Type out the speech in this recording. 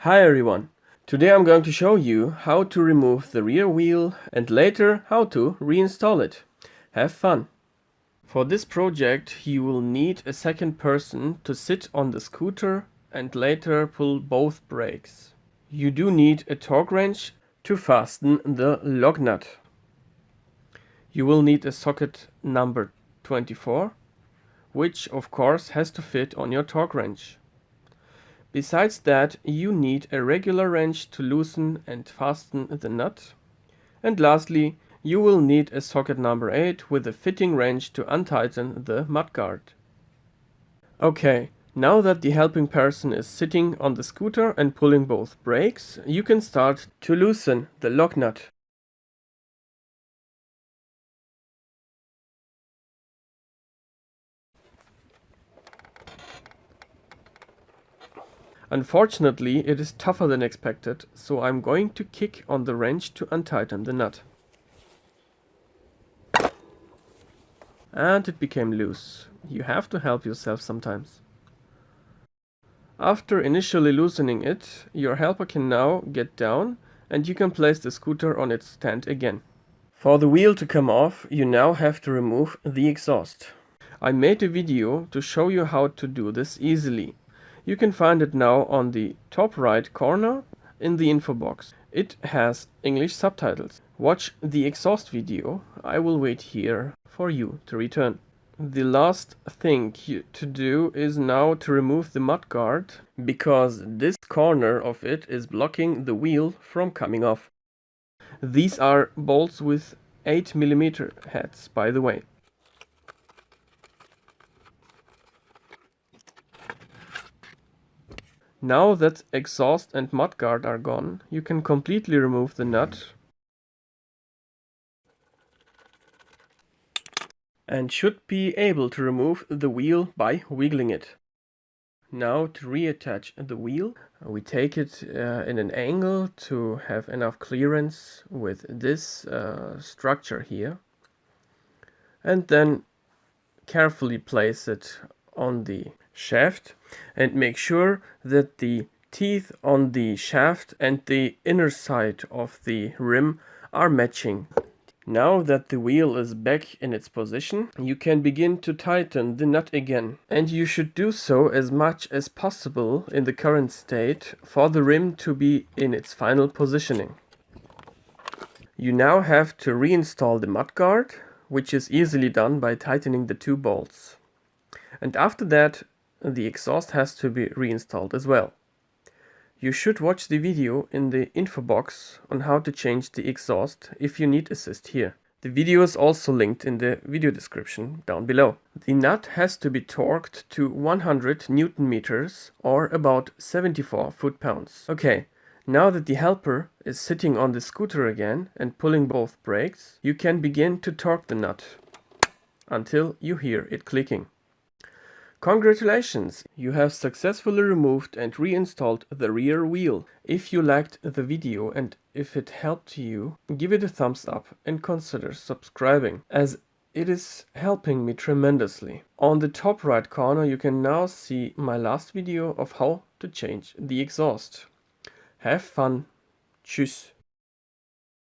Hi everyone! Today I'm going to show you how to remove the rear wheel and later how to reinstall it. Have fun! For this project you will need a second person to sit on the scooter and later pull both brakes. You do need a torque wrench to fasten the lug nut. You will need a socket number 24, which of course has to fit on your torque wrench. Besides that, you need a regular wrench to loosen and fasten the nut. And lastly, you will need a socket number 8 with a fitting wrench to untighten the mudguard. Okay, now that the helping person is sitting on the scooter and pulling both brakes, you can start to loosen the lug nut. Unfortunately, it is tougher than expected, so I'm going to kick on the wrench to untighten the nut. And it became loose. You have to help yourself sometimes. After initially loosening it, your helper can now get down and you can place the scooter on its stand again. For the wheel to come off, you now have to remove the exhaust. I made a video to show you how to do this easily. You can find it now on the top right corner in the info box. It has English subtitles. Watch the exhaust video. I will wait here for you to return. The last thing to do is now to remove the mudguard, because this corner of it is blocking the wheel from coming off. These are bolts with 8mm heads, by the way. Now that exhaust and mudguard are gone, you can completely remove the nut and should be able to remove the wheel by wiggling it. Now to reattach the wheel, we take it in an angle to have enough clearance with this structure here, and then carefully place it on the shaft and make sure that the teeth on the shaft and the inner side of the rim are matching. Now that the wheel is back in its position, you can begin to tighten the nut again. And you should do so as much as possible in the current state for the rim to be in its final positioning. You now have to reinstall the mudguard, which is easily done by tightening the two bolts. And after that, the exhaust has to be reinstalled as well. You should watch the video in the info box on how to change the exhaust if you need assist here. The video is also linked in the video description down below. The nut has to be torqued to 100 Newton meters or about 74 foot-pounds. Okay, now that the helper is sitting on the scooter again and pulling both brakes, you can begin to torque the nut until you hear it clicking. Congratulations! You have successfully removed and reinstalled the rear wheel. If you liked the video and if it helped you, give it a thumbs up and consider subscribing, as it is helping me tremendously. On the top right corner you can now see my last video of how to change the exhaust. Have fun! Tschüss!